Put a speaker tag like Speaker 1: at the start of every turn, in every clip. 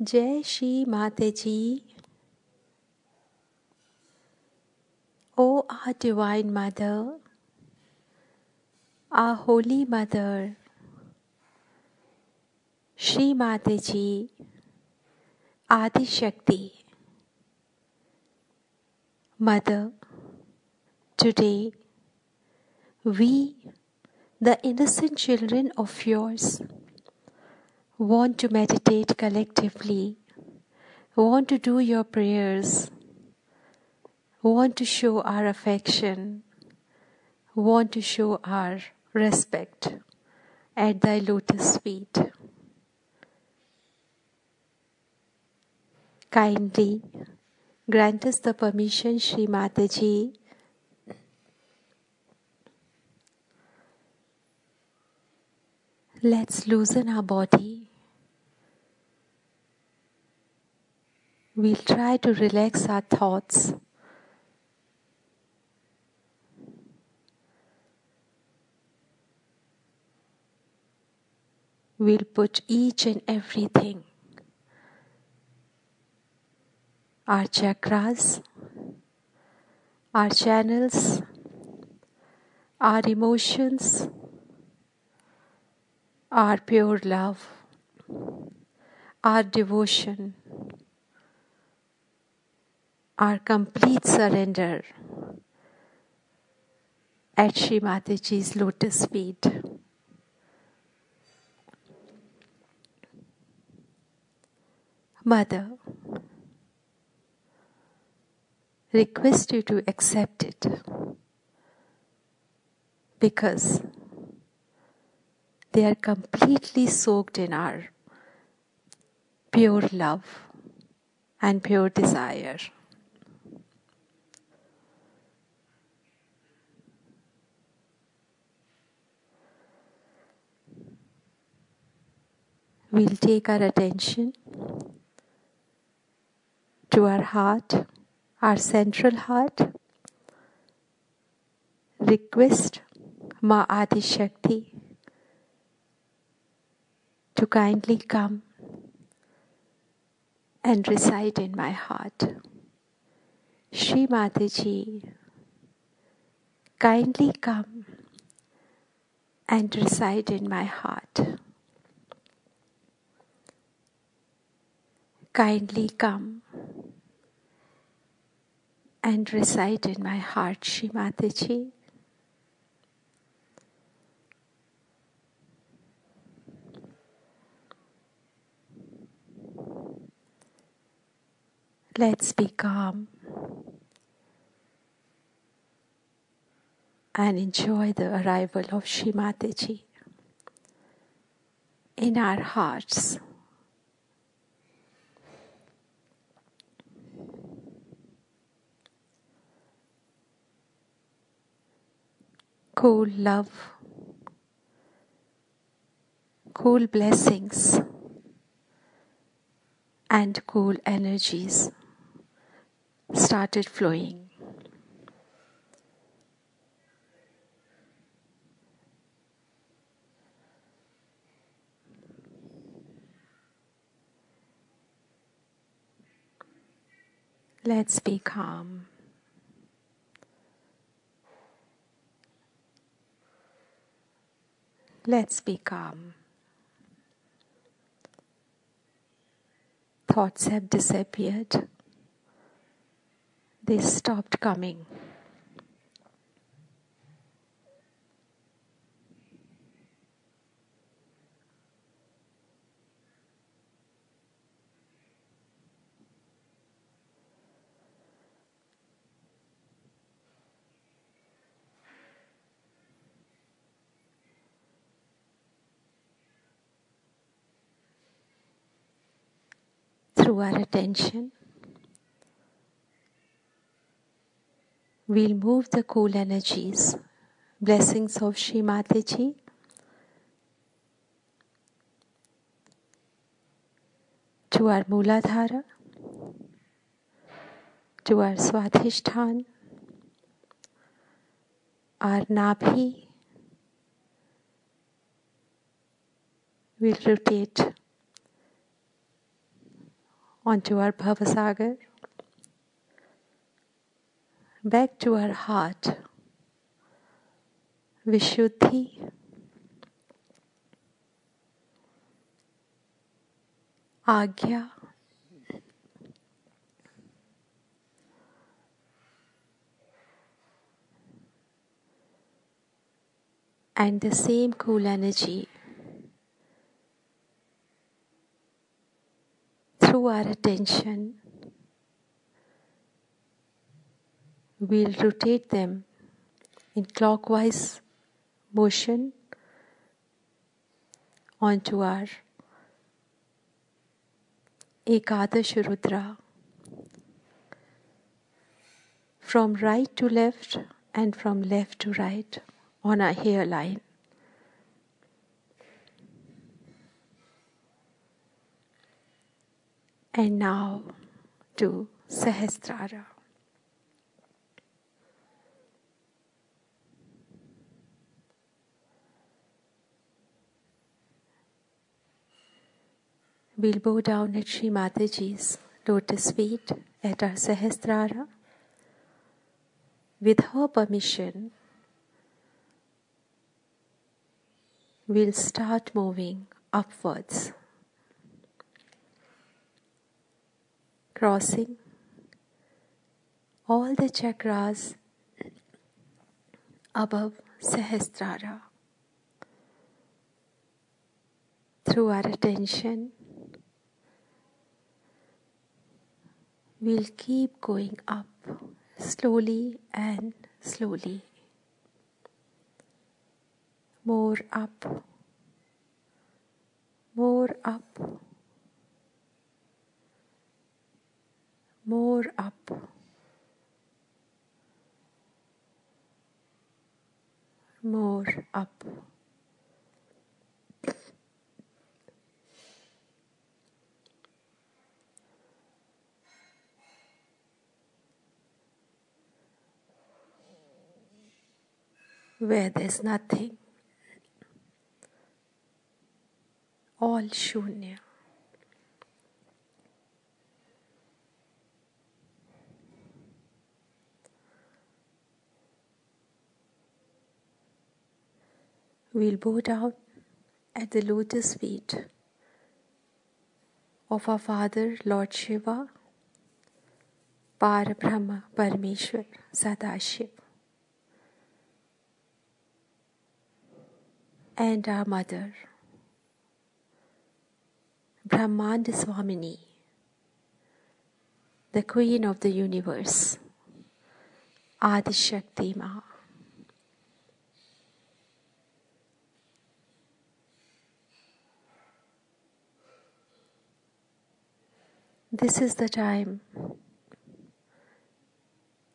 Speaker 1: Jai Shri Mataji, O our Divine Mother, our Holy Mother, Shri Mataji, Adi Shakti. Mother, today we, the innocent children of yours, want to meditate collectively, want to do your prayers, want to show our affection, want to show our respect at thy lotus feet. Kindly grant us the permission, Shri Mataji. Let's loosen our body. We'll try to relax our thoughts. We'll put each and everything, our chakras, our channels, our emotions, our pure love, our devotion, our complete surrender at Shri Mataji's lotus feet. Mother, request you to accept it because they are completely soaked in our pure love and pure desire. We'll take our attention to our heart, our central heart. Request Ma Adi Shakti to kindly come and reside in my heart. Shri Mataji, kindly come and reside in my heart. Kindly come and reside in my heart, Shri Mataji. Let's be calm and enjoy the arrival of Shri Mataji in our hearts. Cool love, cool blessings, and cool energies started flowing. Let's be calm. Let's be calm. Thoughts have disappeared. They stopped coming. Through our attention, we'll move the cool energies, blessings of Shri Mataji, to our Mooladhara, to our Swadhisthana, our Nabhi. We'll rotate onto our Bhavasagar, back to our heart, Vishuddhi, Agya, and the same cool energy through our attention, we'll rotate them in clockwise motion onto our Ekadash Rudra, from right to left and from left to right on our hairline. And now to Sahasrara. We'll bow down at Sri Mataji's lotus feet at our Sahasrara. With her permission, we'll start moving upwards, crossing all the chakras above Sahasrara. Through our attention, we'll keep going up slowly and slowly. More up, more up, more up, more up. Where there's nothing, all shunya. We'll bow down at the lotus feet of our Father, Lord Shiva, Parabrahma, Parameshwar, Sadashiv, and our Mother, Brahmanda Swamini, the Queen of the Universe, Adi Shakti Ma. This is the time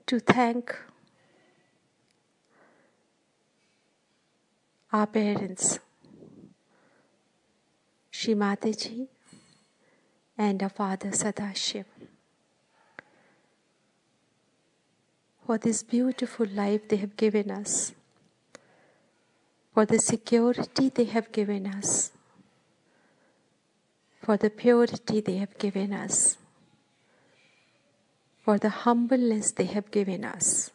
Speaker 1: to thank our parents, Shri Mataji and our Father Sadashiv, for this beautiful life they have given us, for the security they have given us, for the purity they have given us, for the humbleness they have given us.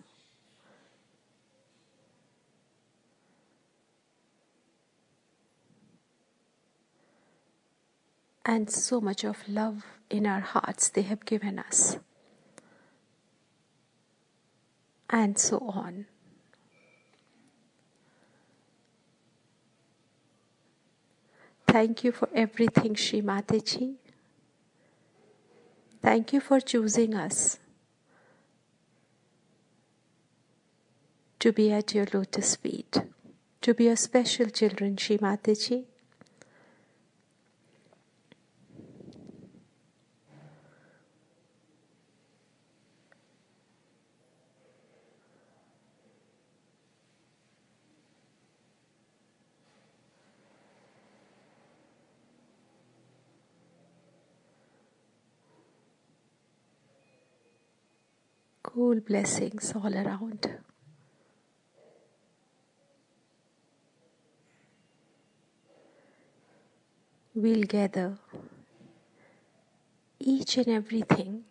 Speaker 1: And so much of love in our hearts they have given us. And so on. Thank you for everything, Shri Mataji. Thank you for choosing us to be at your lotus feet, to be your special children, Shri Mataji. Cool blessings all around. We'll gather each and everything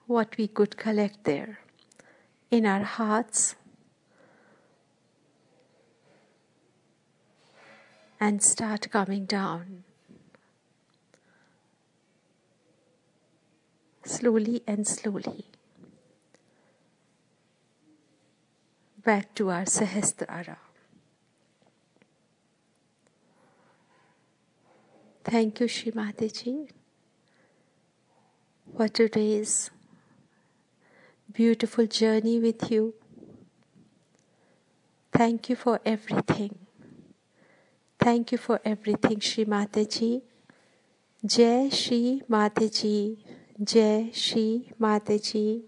Speaker 1: what we could collect there in our hearts and start coming down slowly and slowly back to our Sahasrara. Thank you, Srimati Ji, for today's beautiful journey with you. Thank you for everything. Thank you for everything, Srimati Ji. Jai Shri Mata Ji. Jai Shri Mata Ji.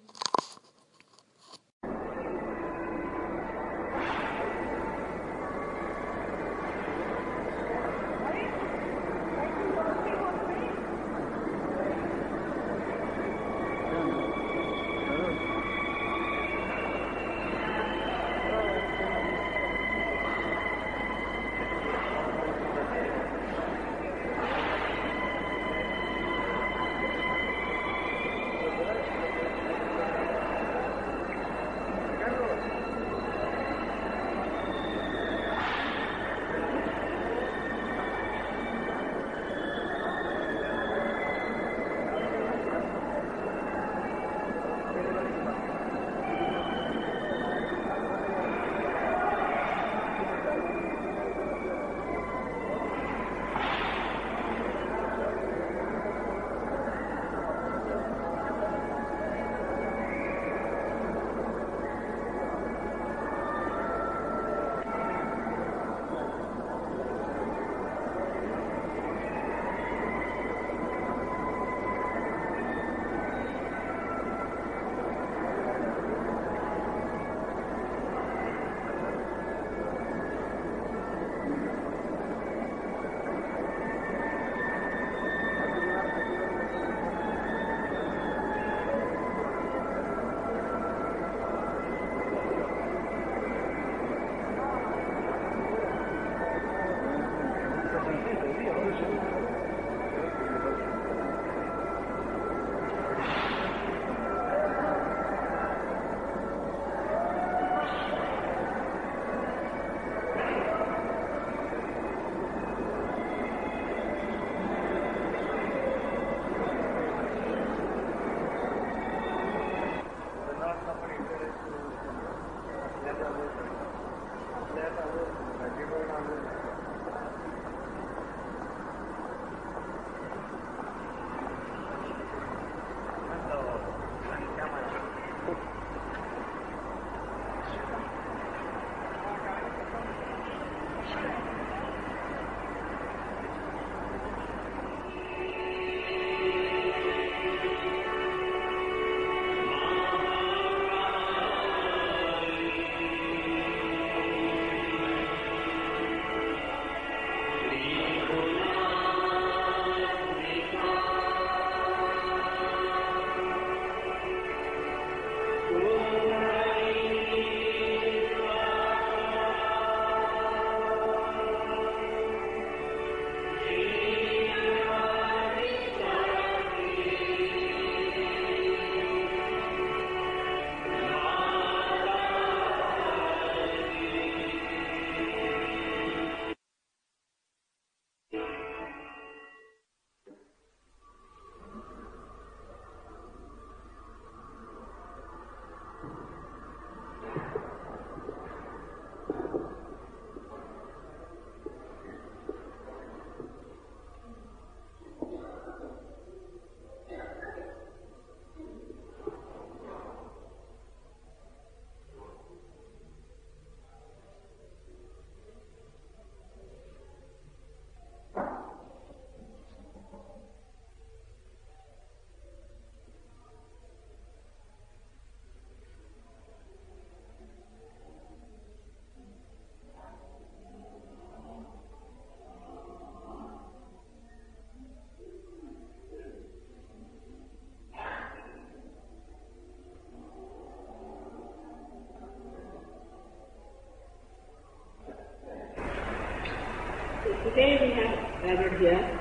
Speaker 2: Today we have gathered here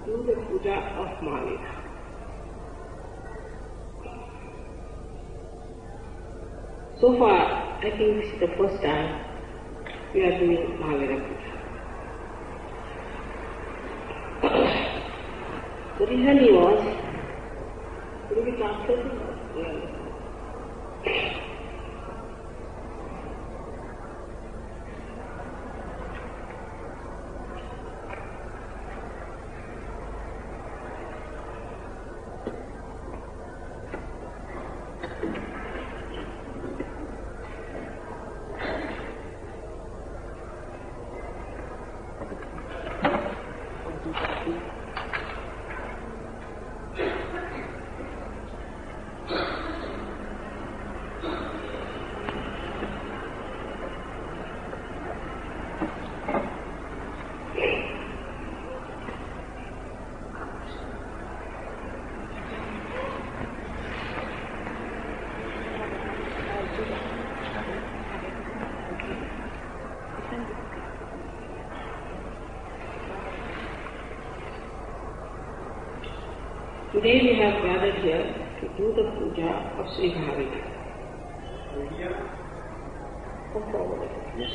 Speaker 2: do the puja of Maharashtra. So far, I think this is the first time we are doing Maharashtra puja. The reason was, will you be translating? Today we have gathered here to do the puja of Sri Bhavika. Come forward. Yes.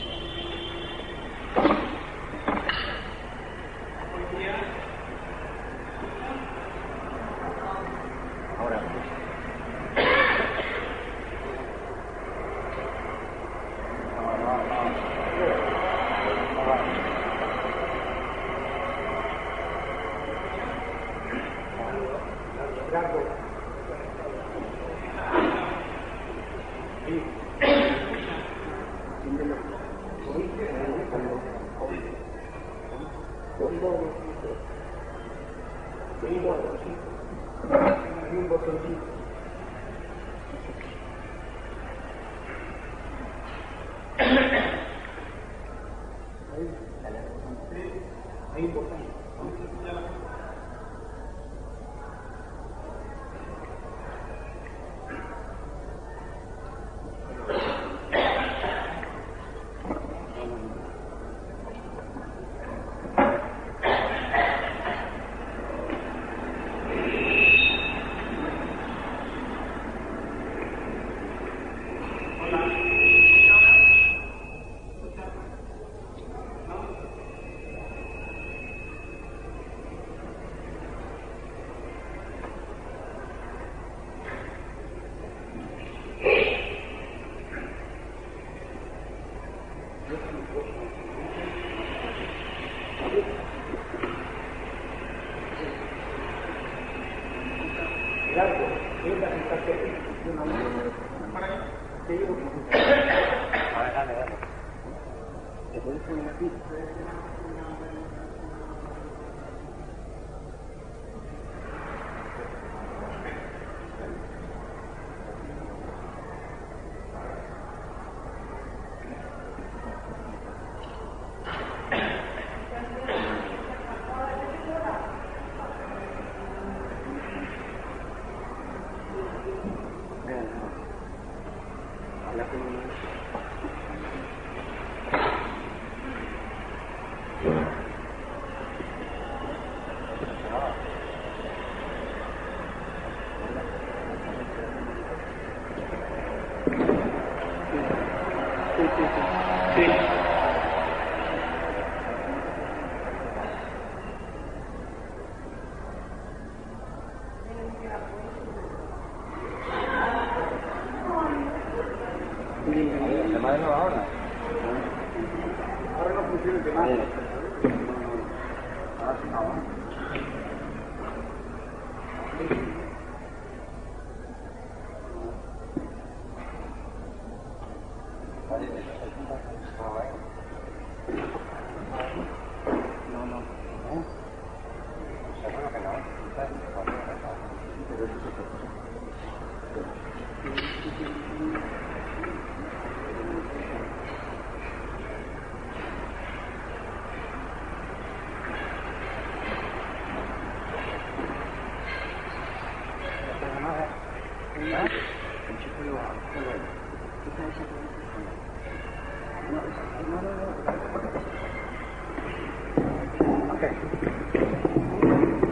Speaker 3: Okay.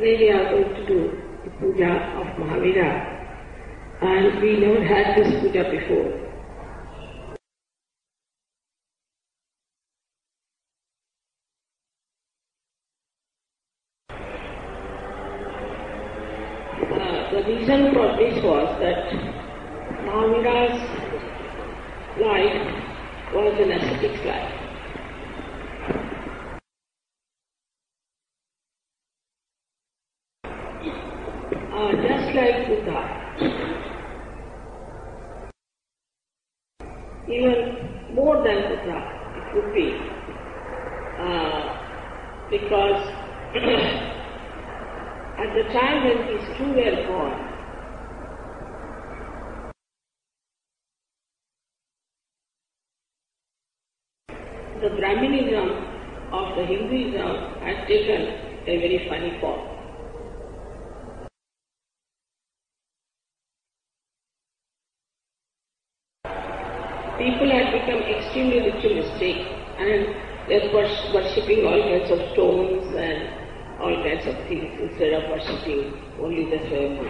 Speaker 2: today we are going to do the puja of Mahavira, and we never had this puja before. The reason for this was that Mahavira's life was an ascetic's life. Just like Buddha, even more than Buddha it would be, because at the time when these two were born, the Brahminism of the Hinduism had taken a very funny form. People had become extremely ritualistic and they were worshipping all kinds of stones and all kinds of things instead of worshipping only the Swayambhu.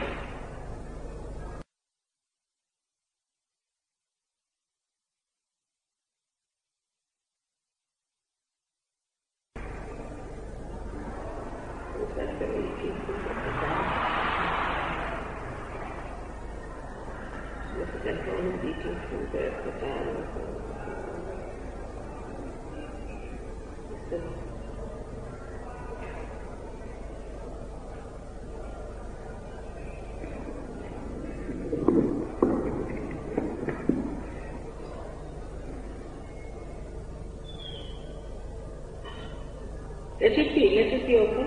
Speaker 2: Let it be open.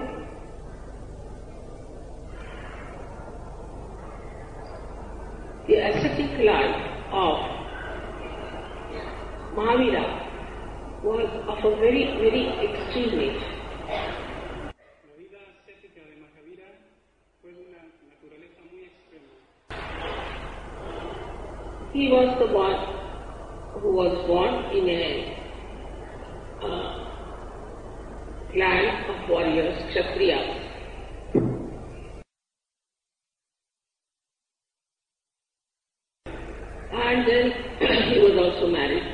Speaker 2: The ascetic life of Mahavira was of a very, very extreme nature.
Speaker 3: La vida ascética de Mahavira fue de una naturaleza muy extrema.
Speaker 2: He was the one who was born in a clan of warriors, Kshatriyas. And then he was also married.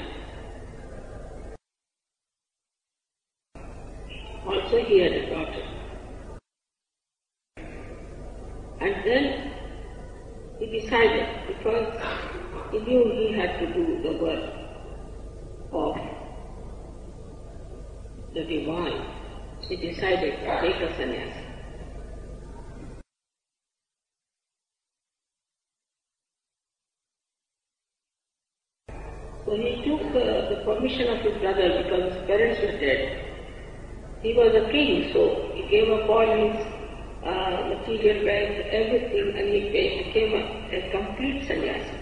Speaker 2: Also he had a daughter. And then he decided, because he knew he had to do the work of the divine, he decided to take a sannyas. So he took the permission of his brother because his parents were dead. He was a king, so he gave up all his material wealth, everything, and he became a complete sannyasi.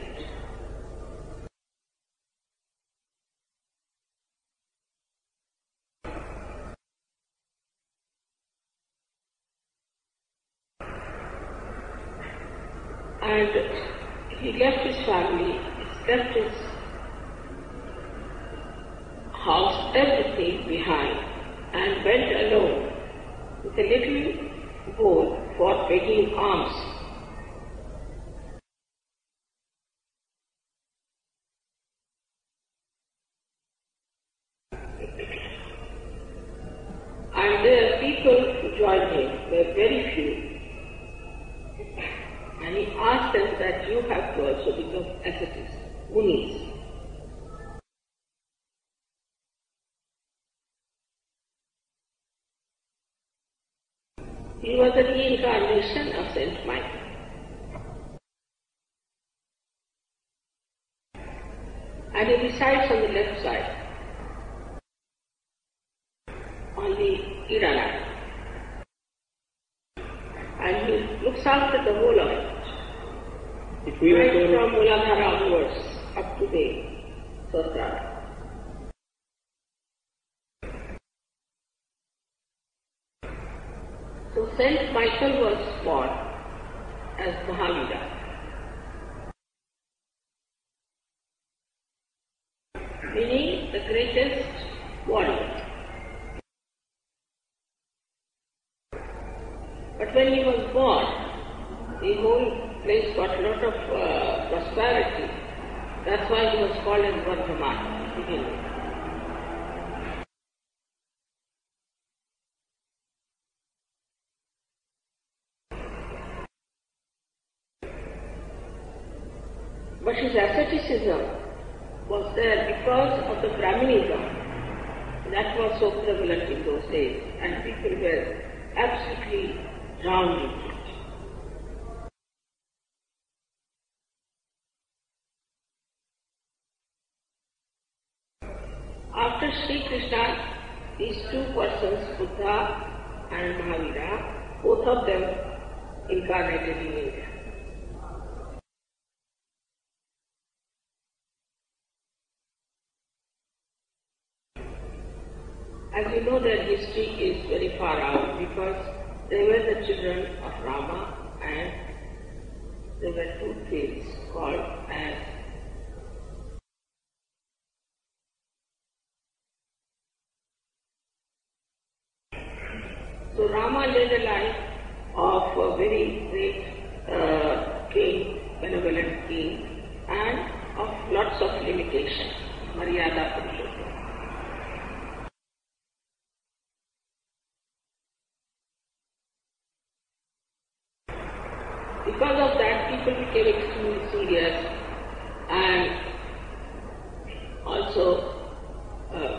Speaker 2: And he left his family, he left his house, everything behind, and went alone with a little bowl for begging alms. And the people who joined him were very few. And he asked them that you have to also become ascetics, munis. He was a reincarnation of Saint Michael. And he resides on the left side, on the Irana. And he looks after the whole of it. Right from Muladhara onwards up to the Sahasrara. So Saint Michael was born as Mahavira. Meaning the greatest warrior. But when the whole place got a lot of prosperity. That's why he was called as Vardhaman to begin with. But his asceticism was there because of the Brahminism that was so prevalent in those days, and people were absolutely drowned in it. After Sri Krishna, these two persons, Buddha and Mahavira, both of them incarnated in India. As you know, their history is very far out because they were the children of Rama and there were two twins called as So Rama led a life of a very great king, benevolent king, and of lots of limitations, Maryada Purushottam. Because of that, people became extremely serious and also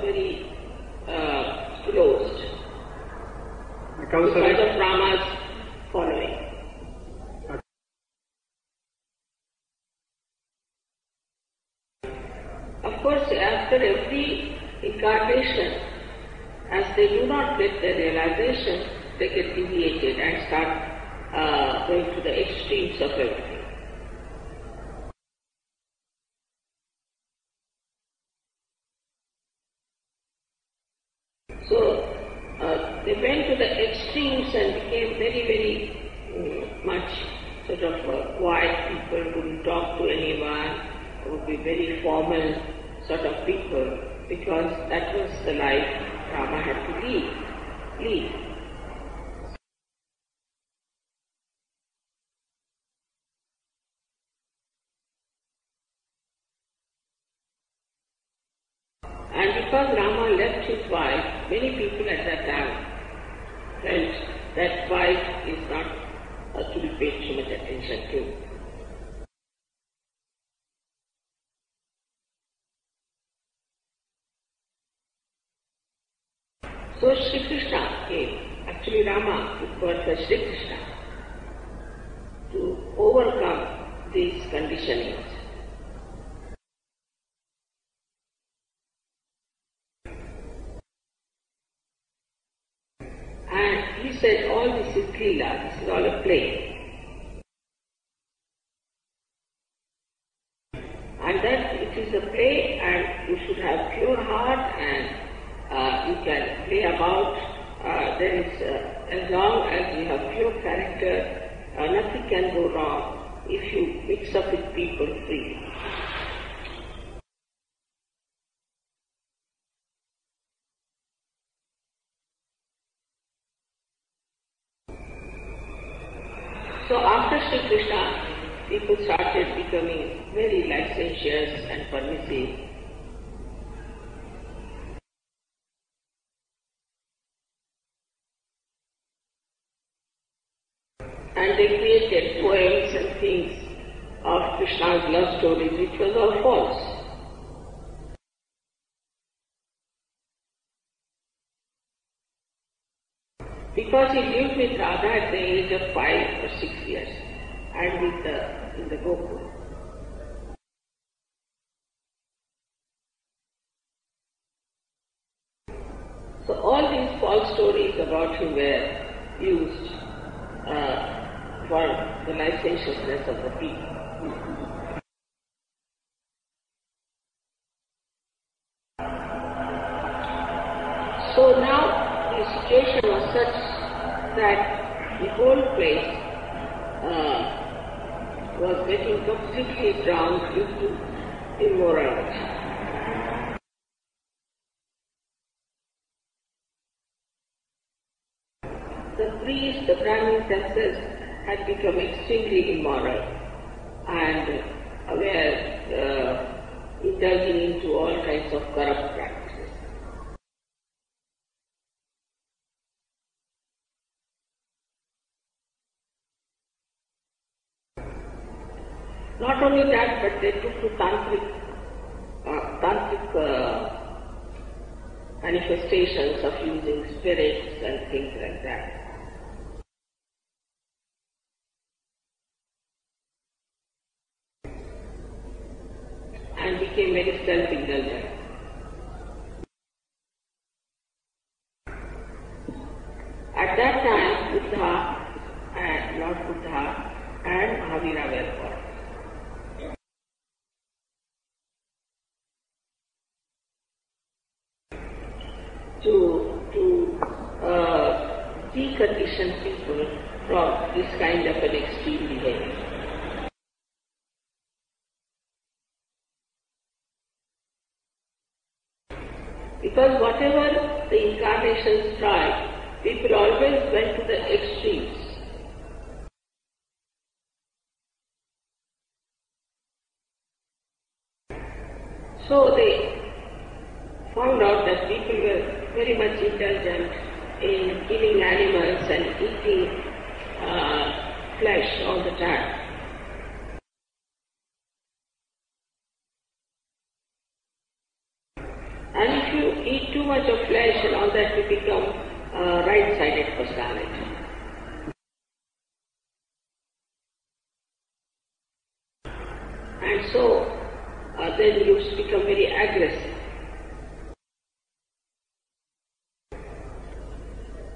Speaker 2: very closed because of Rama's following. Of course, after every incarnation, as they do not get the realization, they get deviated and start going to the extremes of everything. So they went to the extremes and became very, very much sort of quiet people, wouldn't talk to anyone, would be very formal sort of people, because that was the life Rama had to lead. And because Rama left his wife, many people at that time felt that wife is not to be paid too much attention to. So Sri Krishna came, actually Rama took birth as Sri Krishna to overcome these conditionings. And he said, all this is Leela, this is all a play. And that it is a play and you should have pure heart and you can play about. There is, as long as you have pure character, nothing can go wrong if you mix up with people freely. So after Sri Krishna, people started becoming very licentious and permissive. And they created poems and things of Krishna's love stories, which was all false. Because he lived with Radha at the age of 5 or 6 years and in the Gokul. So all these false stories about him were used for the licentiousness of the people. So now the situation was such that the whole place was getting completely drowned into immorality. The priests, the Brahmins themselves had become extremely immoral and were indulging into all kinds of corrupt practices. Not only that, but they took to tantric manifestations of using spirits and things like that. And became very self-indulgent. At that time, Lord Buddha and Mahavira were born. To decondition people from this kind of an extreme behavior. Because whatever the incarnations tried, people always went to the extremes. So they found out that people were very much indulgent in killing animals and eating flesh all the time. And if you eat too much of flesh and all that, you become a right-sided personality. And so then you become very aggressive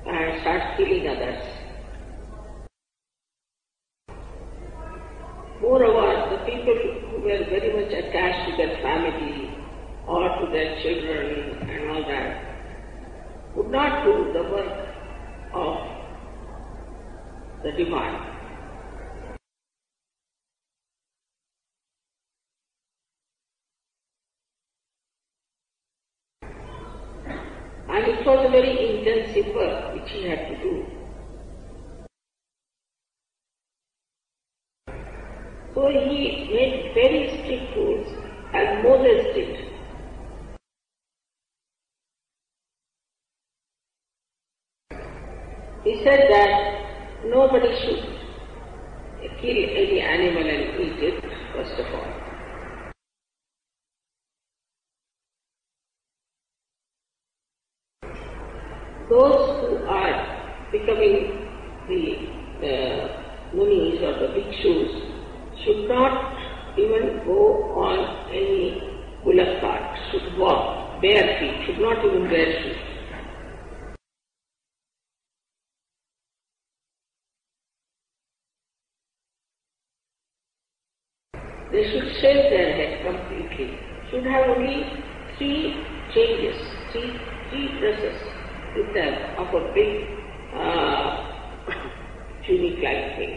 Speaker 2: and start killing others. Moreover, the people who were very much attached to their family or to their children and all that would not do the work of the divine. And it was a very intensive work which he had to do. So he made very strict rules, as Moses did. He said that nobody should kill any animal and eat it, first of all. Those who are becoming the munis or the bhikshus should not even go on any bullock cart, should walk bare feet, should not even wear shoes. They should shave their head completely, should have only 3 changes, three dresses with them of a big tunic-like thing.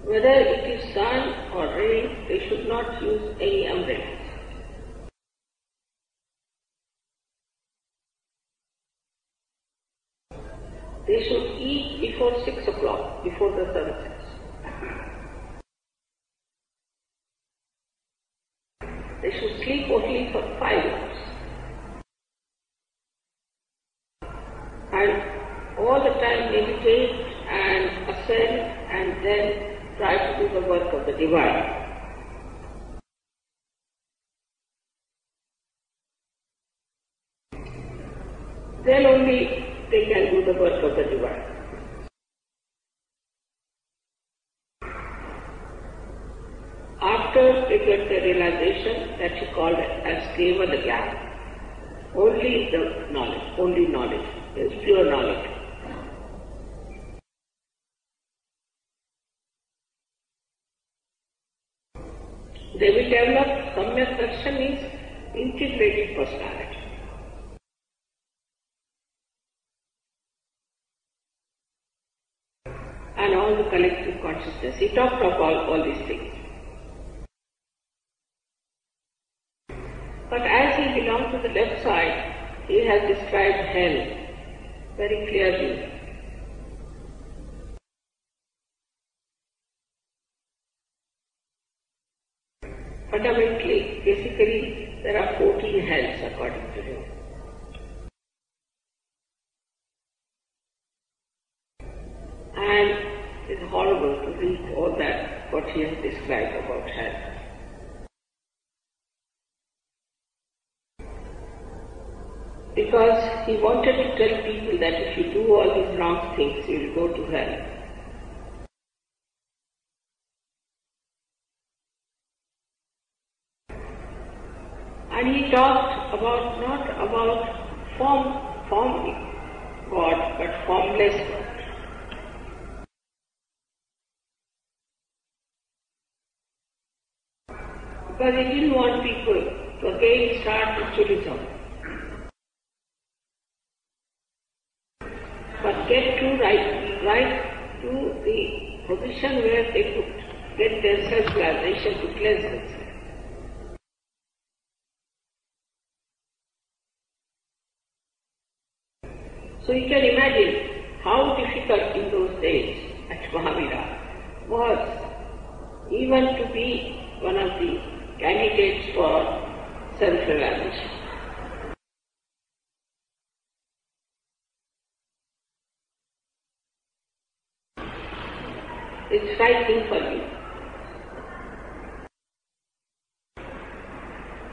Speaker 2: Whether it is sun or rain, they should not use any umbrellas. They should eat before 6 o'clock, before the sun sets. They should sleep only for 5 hours. And all the time meditate and ascend and then try to do the work of the divine. Then only they can do the work of the divine. After they get the realization that he called as Deva the Gyan, only knowledge, is pure knowledge. They will develop Samyak Darshan is integrated personality. And all the collective consciousness. He talked of all these things. But as he belonged to the left side, he has described hell very clearly. Fundamentally, basically, there are 14 hells according to him. And it's horrible to read all that, what he has described about hell. Because he wanted to tell people that if you do all these wrong things, you will go to hell. And he talked about not about forming God, but formless God. Because he didn't want people to again start ritualism, but get to right to the position where they could get their self-realization to cleanse themselves. So you can imagine how difficult in those days at Mahavira was even to be one of the candidates for self-realization. It's frightening for me.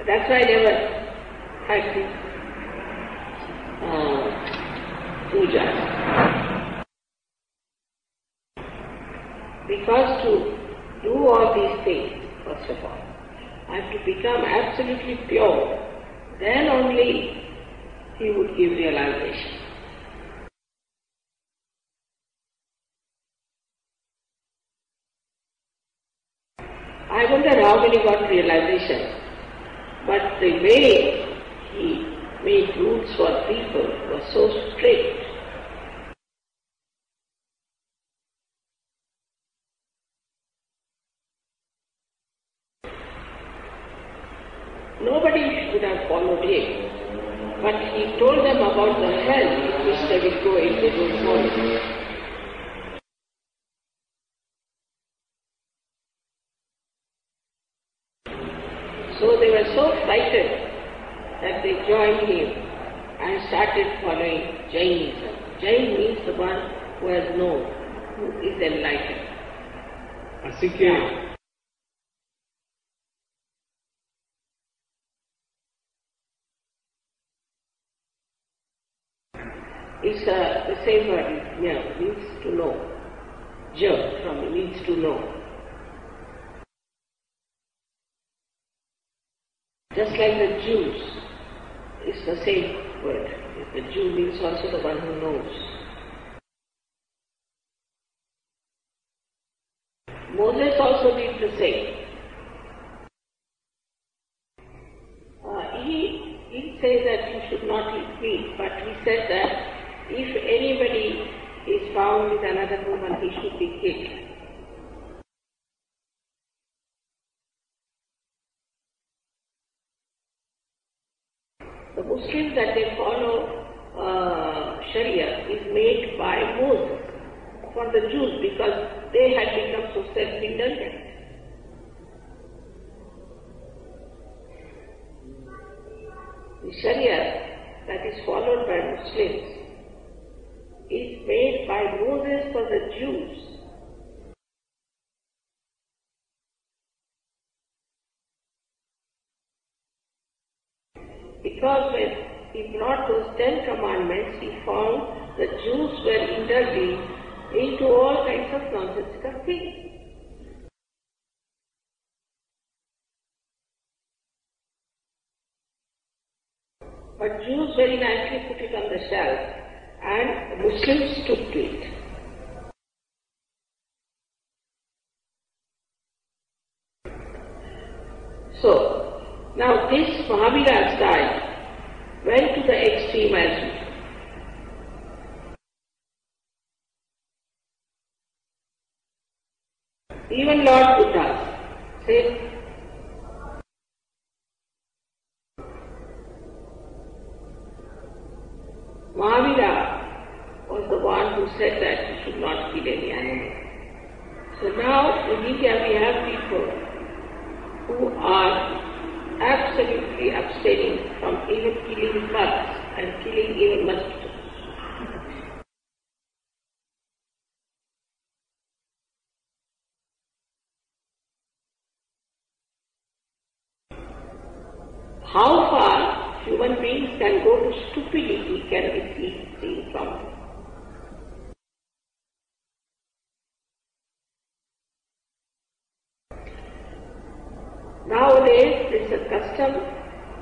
Speaker 2: That's why I never had this pujas. Because to do all these things, first of all, I have to become absolutely pure. Then only he would give realization. I wonder how many got realization, but the way he made rules for people was so strict. Nobody would have followed him, but he told them about the hell which they will go if they don't follow him. So they were so frightened that they joined him and started following Jainism. Jain means the one who has known, who is enlightened.
Speaker 3: Así que
Speaker 2: It's the same word, means to know. Ja from means to know. Just like the Jews, it's the same word. The Jew means also the one who knows. Moses also did the same. He didn't say that you should not eat meat, but he said that if anybody is found with another woman, he should be killed. The Muslims that they follow Sharia is made by Moses for the Jews because they had become so self-indulgent. The Sharia that is followed by Muslims is made by Moses for the Jews. Because when he brought those 10 commandments, he found the Jews were indulging into all kinds of nonsensical things. But Jews very nicely put it on the shelf and Muslims took to it. So, now this Mahavira style went to the extreme as well. Even Lord Buddha said, should not kill any animal. So now in India we have people who are absolutely abstaining from even killing bugs and killing even mosquitoes. How far human beings can go to stupidity can be seen from them. Nowadays, it's a custom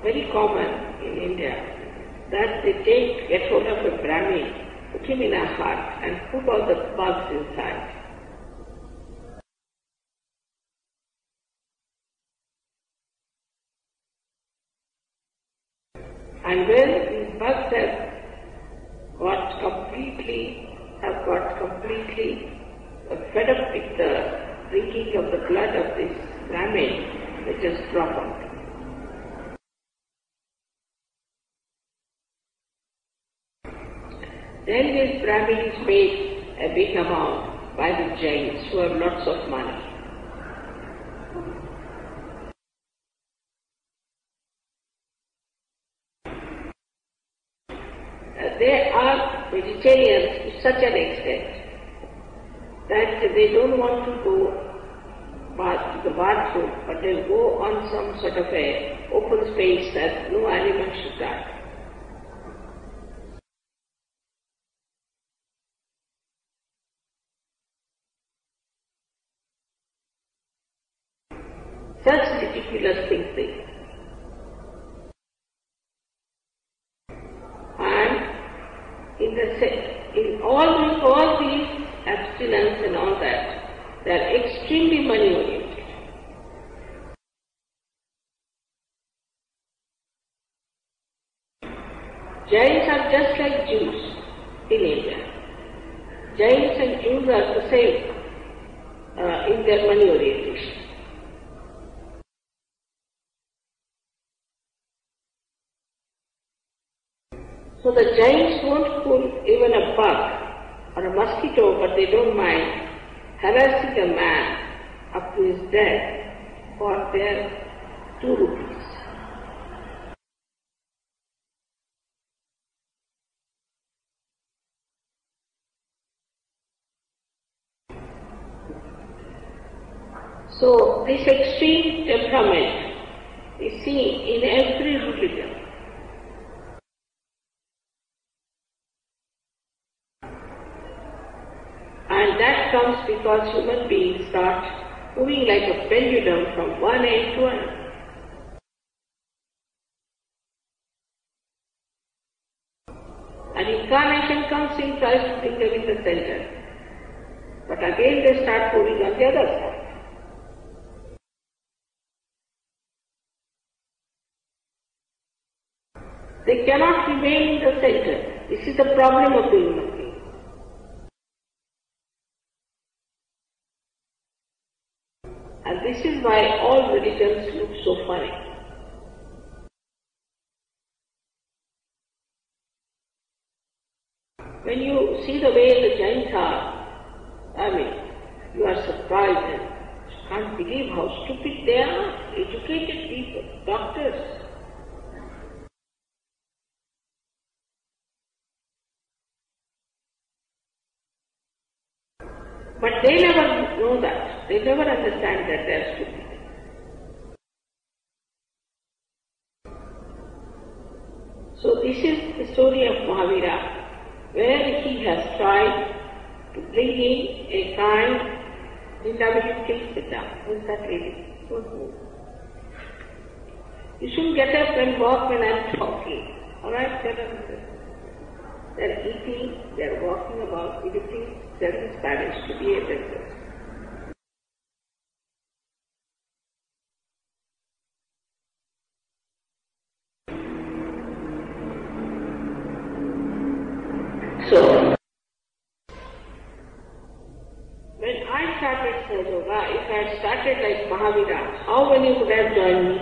Speaker 2: very common in India that they get hold of a Brahmin, put him in a hut and put all the bugs inside. And when these bugs have got completely fed up with the drinking of the blood of this Brahmin, they just drop out. Then this Brahmin is paid a big amount by the Jains who have lots of money. They are vegetarians to such an extent that they don't want to go to the bathroom, but they go on some sort of a open space that no animal should die. Such ridiculous things they do. In all these abstinence and all that, they are extremely money oriented. Jains are just like Jews in India. Jains and Jews are the same in their money orientation. So the Jains won't pull even a bug or a mosquito, but they don't mind harassing a man up to his death for their 2 rupees. So this extreme temperament is seen in every religion. And that comes because human beings start moving like a pendulum from one end to another. And incarnation comes in, tries to bring them in the center. But again they start moving on the other side. They cannot remain in the center. This is the problem of the human being. And this is why all religions look so funny. When you see the way the Jains are, you are surprised and can't believe how stupid they are. Educated people, doctors. But they never know that. They never understand that they are stupid. So this is the story of Mahavira, where he has tried to bring in a kind. Linda, will you please sit down? Who is that lady? Don't move. You shouldn't get up and walk when I'm talking. Alright, tell them. They're eating, they're walking about, eating, they're in Spanish to be able to. So, when I started Sahaja Yoga, if I had started like Mahavira, how many would have joined me?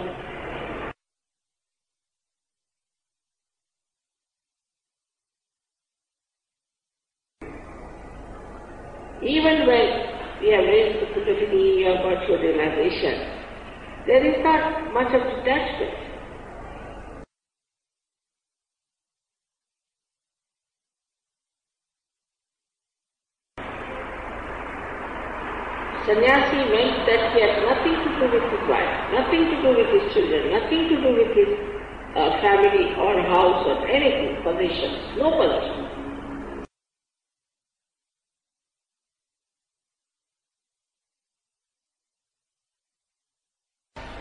Speaker 2: Even when we have raised the Kundalini, we have got to realization, there is not much of detachment. Sannyasi meant that he had nothing to do with his wife, nothing to do with his children, nothing to do with his family or house or anything, possessions, no possessions.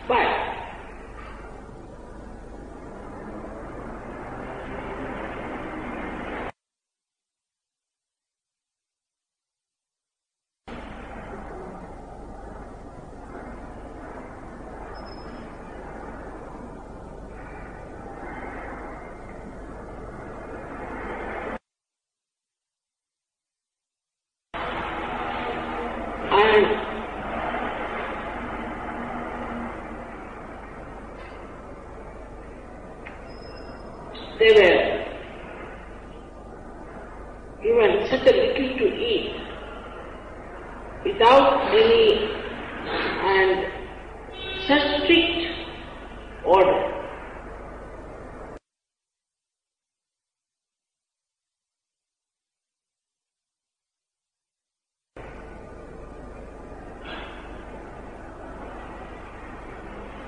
Speaker 2: But they were given such a little to eat without any and such strict order.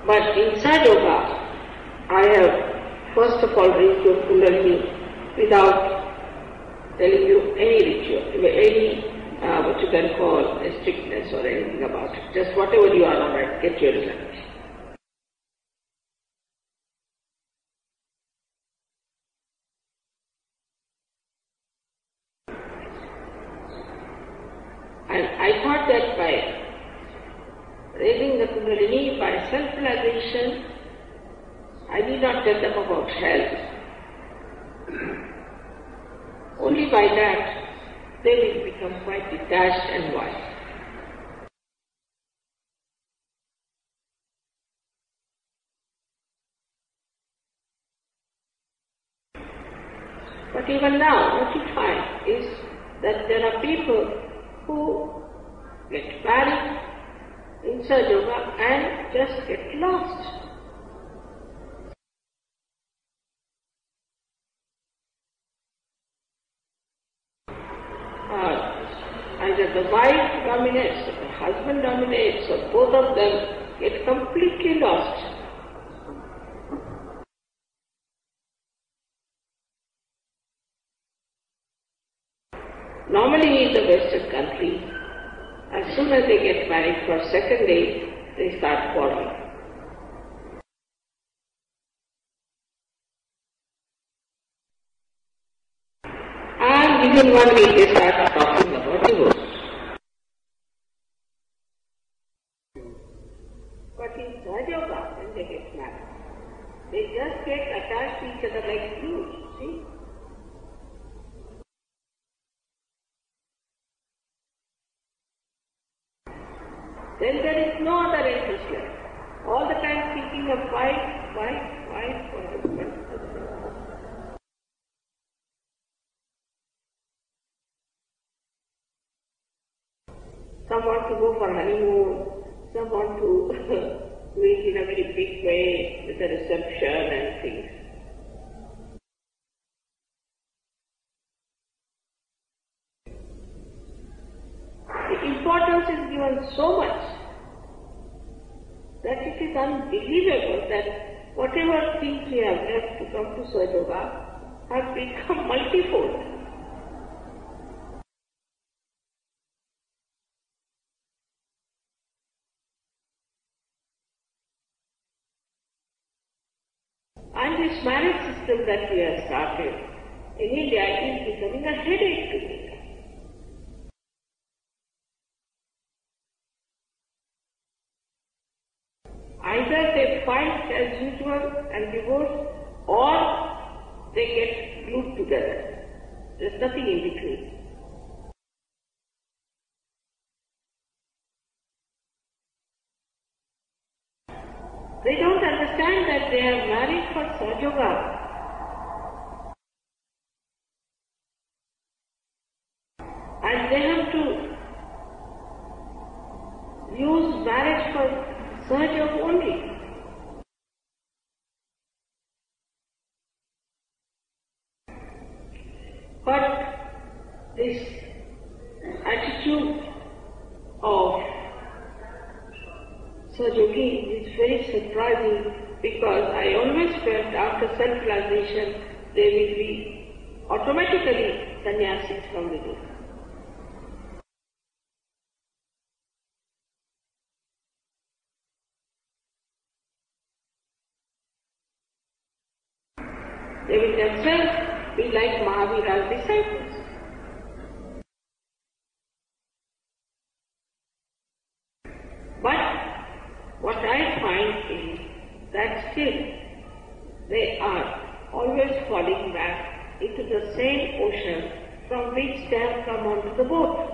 Speaker 2: But in Sahaja Yoga, I have first of all reached your Kundalini without telling you any ritual, any what you can call a strictness or anything about it. Just whatever you are, alright, get your realization. And I thought that by raising the Kundalini, by self-realization, I need not tell them about health. Only by that they will become quite detached and wise. But even now, what you find is that there are people who get married in Sahaja Yoga and just get lost. Either the wife dominates or the husband dominates or both of them get completely lost. Normally in the Western countries, as soon as they get married for second day, they start quarreling. And within 1 week they start talking about divorce. But in Sahaja Yoga, when they get married, they just get attached to each other like glue, see? Then there is no other interest left. All the time thinking of wife, or husband. Some want to go for honeymoon, some want to do it in a very big way with a reception and things. The importance is given so much that it is unbelievable that whatever things we have left to come to Sahaja Yoga have become multifold. And this marriage system that we have started in India is becoming a headache to me. Either they fight as usual and divorce, or they get glued together. There's nothing in between. They don't understand that they are married for Sahaja Yoga. And they have to desires for Sahaja only. But this attitude of Sahaja is very surprising, because I always felt after self-realization they will be automatically sannyasis from the group. They will themselves be like Mahavira's disciples. But what I find is that still they are always falling back into the same ocean from which they have come onto the boat.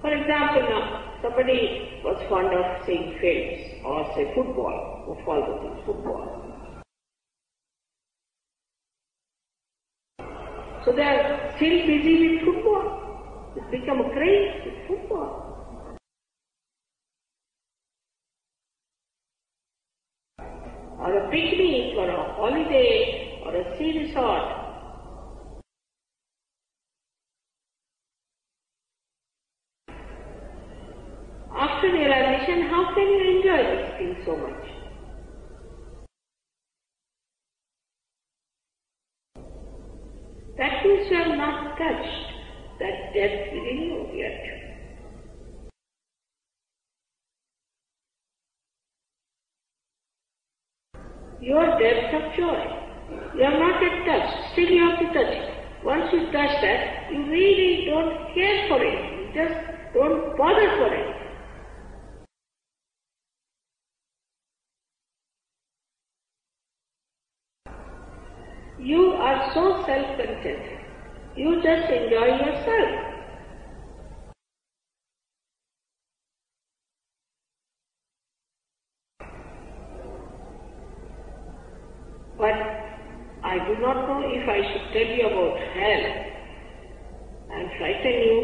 Speaker 2: For example, now, somebody was fond of seeing films or say football, who follows in football. So they are still busy with football. It's become a craze with football. Or a picnic, or a holiday, or a sea resort. After realization, how can you enjoy these things so much? That means you have not touched that depth within you yet. Your depth of joy, you have not yet touched, still you have to touch it. Once you touch that, you really don't care for it, you just don't bother for it. You are so self-content. You just enjoy yourself. But I do not know if I should tell you about hell and frighten you,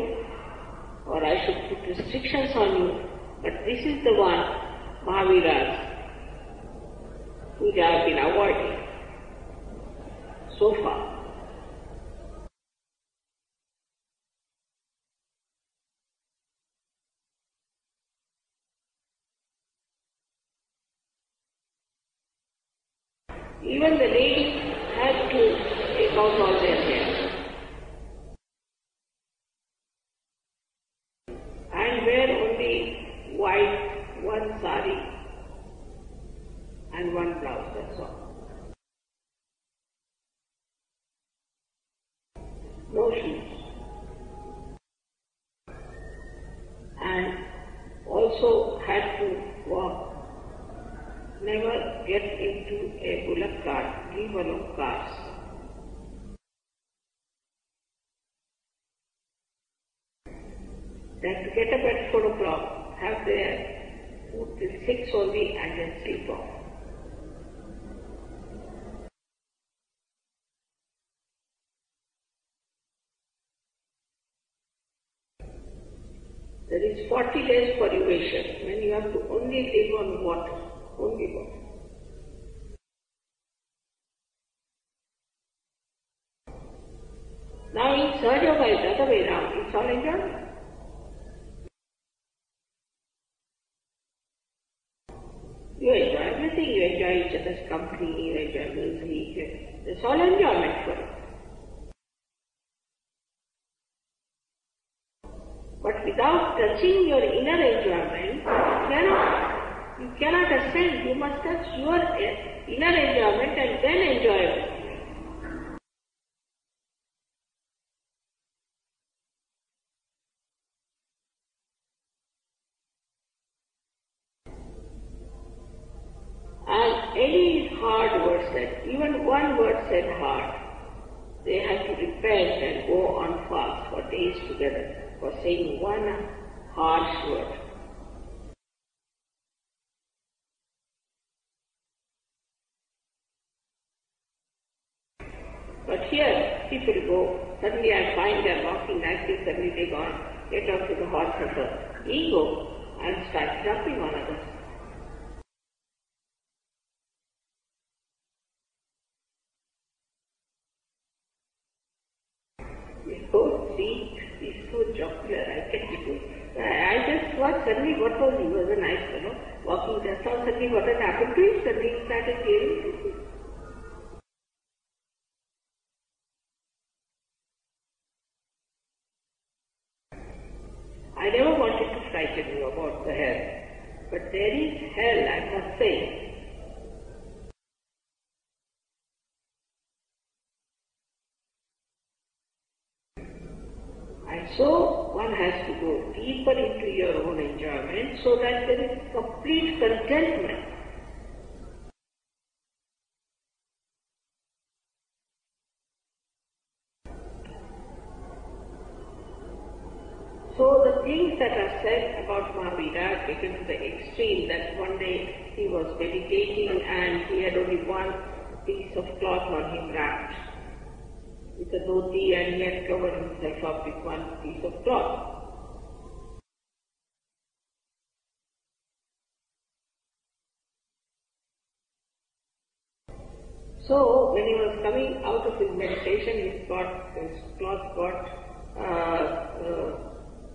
Speaker 2: or I should put restrictions on you. But this is the one, Mahavira's, which I have been avoiding so far. Even the ladies had to take out all their hair and wear only white, one sari and one blouse, that's all. No shoes. And also had to walk. Never get into a bullock cart, leave alone cars. Then to get up at 4 o'clock, have their food till 6 only and then sleep off. There is 40 days privation when you have to only live on water. Only water. Now in Sahaja by the other way round, it's all enjoyment. You enjoy everything, you enjoy each other's company, you enjoy music, it's all enjoyment for you. But without touching your inner enjoyment, you cannot ascend. You must touch your inner enjoyment and then enjoy it. And any hard word said, even one word said hard, they have to repent and go on fast for days together for saying one harsh word. But here, people go, suddenly I find them walking nicely, suddenly they get onto the horse of the ego and start jumping on others. So see, he's so jocular, I can't do it. I just watched suddenly what was he was a nice fellow, walking just now, suddenly what had happened to him, suddenly he started hearing. I never wanted to frighten you about the hell, but there is hell, I must say. And so one has to go deeper into your own enjoyment so that there is complete contentment. So the things that are said about Mahavira are taken to the extreme that one day he was meditating and he had only one piece of cloth on him wrapped with a dhoti and he had covered himself up with one piece of cloth. So when he was coming out of his meditation, his cloth got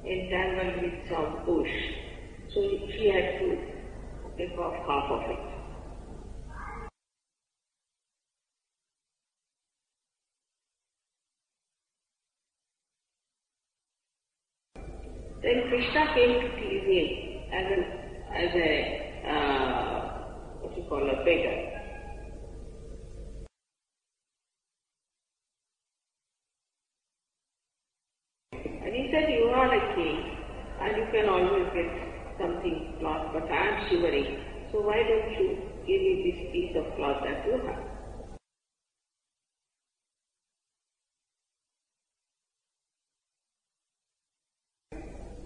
Speaker 2: entangled with some bush. So he had to take off half of it. Then Krishna came to tease him as a beggar. And he said, you are a king and you can always get something cloth, but I am shivering. So why don't you give me this piece of cloth that you have?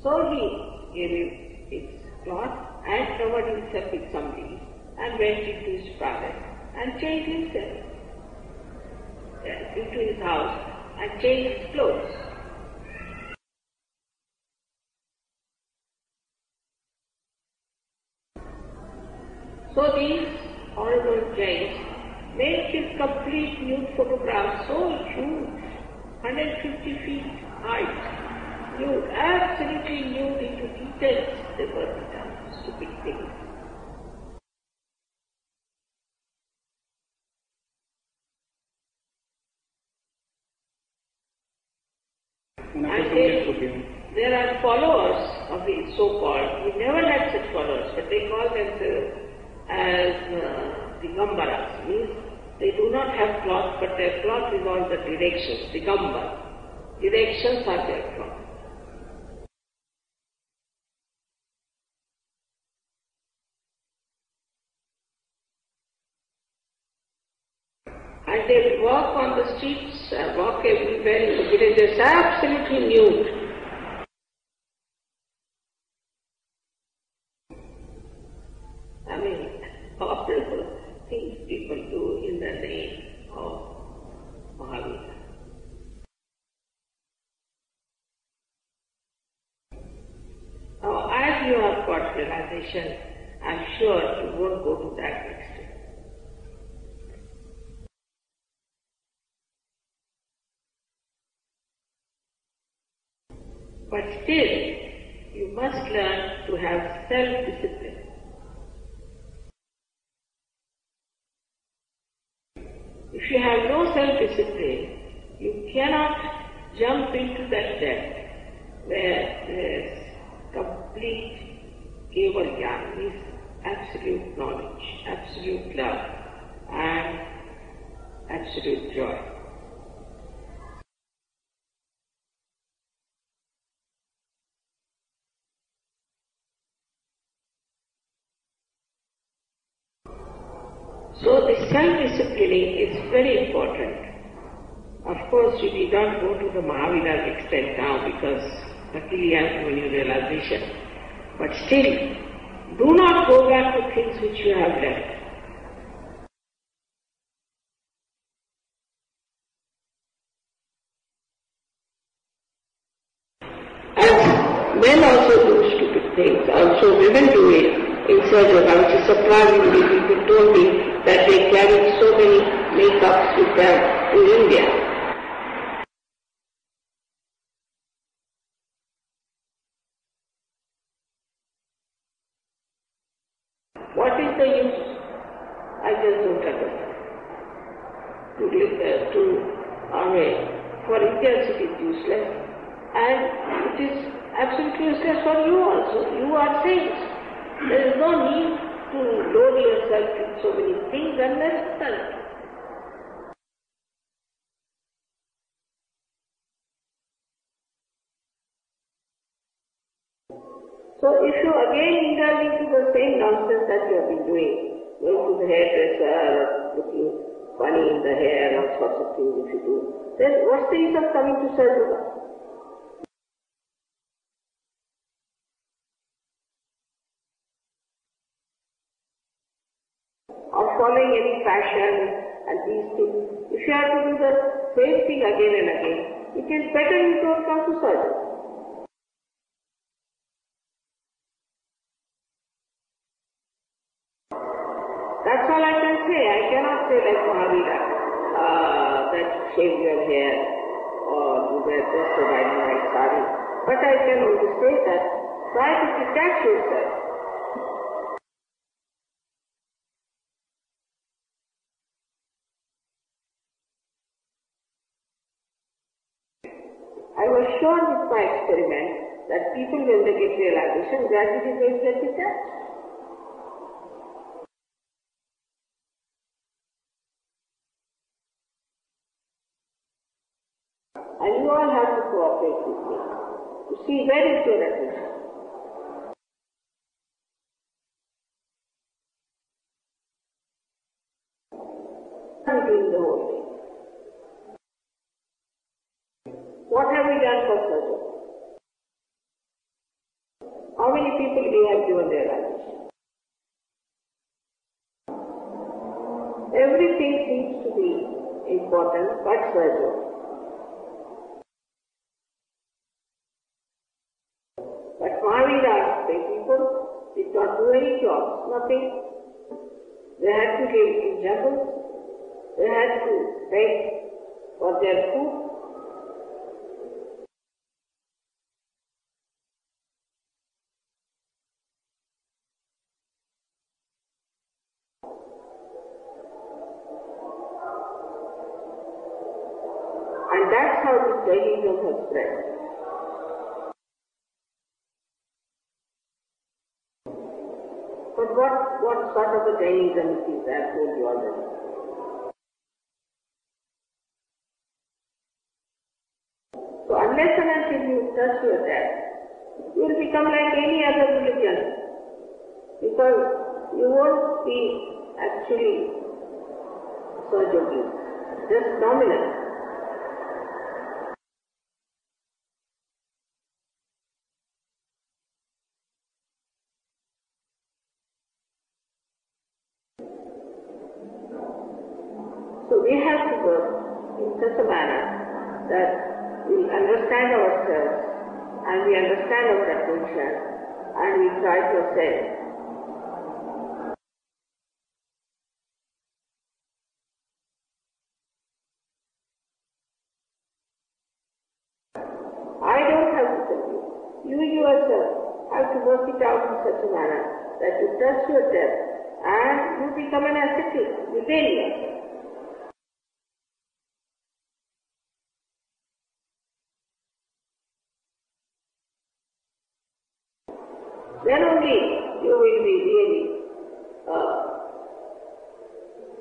Speaker 2: So he gave him his cloth and covered himself with some leaves and went into his palace and changed himself into his house and changed his clothes. So these horrible giants made his complete nude photograph so huge, 150 feet height, nude, absolutely nude into details. They were done stupid things. And there are followers of the so-called, we never had such followers, but they call themselves as Digambaras, means they do not have cloth, but their cloth is all the directions, Digambara. Directions are their cloth. And they walk on the streets, walk everywhere in the villages, absolutely nude. I mean, all the things people do in the name of Mahavira. Now, as you have got realization, I'm sure you won't go to that extreme. But still, you must learn to have self-discipline. If you have no self-discipline, you cannot jump into that depth where there is complete Keval Jnana, means absolute knowledge, absolute love, and absolute joy. So the self-disciplining is very important. Of course, you need not go to the Mahavira's extent now because luckily I have given you realization. But still, do not go back to things which you have left. men also do stupid things. Also women do it in Sahaja, which is surprisingly people told me that they carried so many makeups with them in India. What is the use? I just don't understand. For Indians it is useless, and it is absolutely useless for you also. You are saints. There is no need to load yourself with so many things unnecessary. So if you again indulge into the same nonsense that you have been doing, going to the hairdresser, looking funny in the hair, all sorts of things if you do, then what's the use of coming to Sahaja? Or following any fashion and these things. If you have to do the same thing again and again, it is better you don't come to Sahaja. That's all I can say. I cannot say like Mahavira, that shave your hair or you wear just a white sari. But I can only say that try to detach yourself. I was sure with my experiment that people, when they get realization, gradually they get detached. And you all have to cooperate with me to see where is your attention. I'm doing the whole thing. What have we done for Sahaja? How many people we have given their attention? Everything seems to be important but Sahaja. But Mahavira, the people did not do any jobs, nothing. They had to live in jungles, they had to beg for their food. And that's how this Jainism has spread. But what sort of a Jainism it is, I have told you already. So unless and until you touch your death, you will become like any other religion. Because you won't be actually Sahaja, just nominal. So we have to work in such a manner that we understand ourselves and we understand our attention and we try to ascend. I don't have to tell you. You yourself have to work it out in such a manner that you touch your depth and you become an ascetic within yourself. Then only you will be really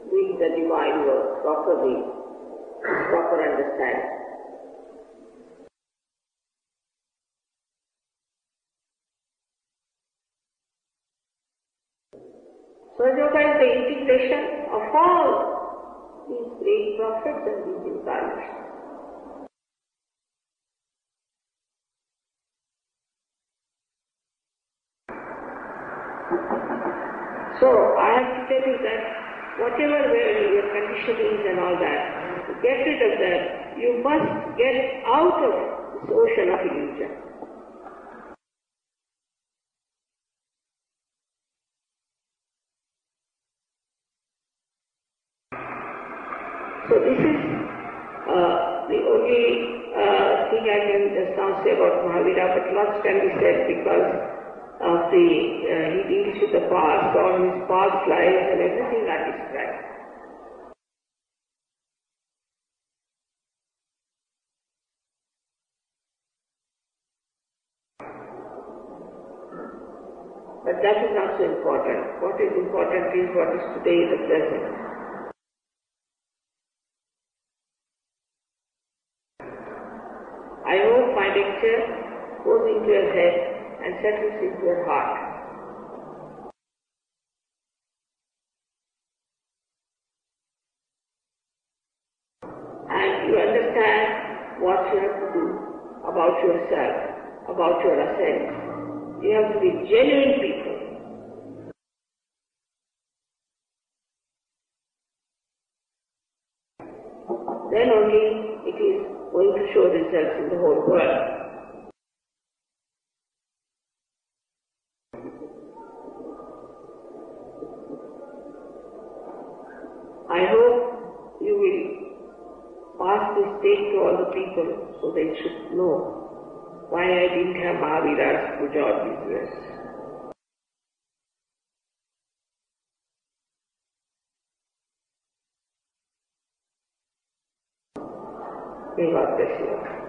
Speaker 2: doing the divine work properly, proper understanding. Sahaja is the integration of all these great prophets and these incarnations. So I have to tell you that whatever your condition is and all that, to get rid of that, you must get out of this ocean of illusion. So this is the only thing I can just now say about Mahavira, but lots can be said because of the, he deals with the past, all his past lives and everything that is described. But that is not so important. What is important is what is today, the present. I hope my lecture goes into your head and settles into your heart. And you understand what you have to do about yourself, about your ascent. You have to be genuine people. Then only it is going to show results in the whole world. I hope you will pass this tape to all the people so they should know why I didn't have Mahavira's puja all these years. May God bless you.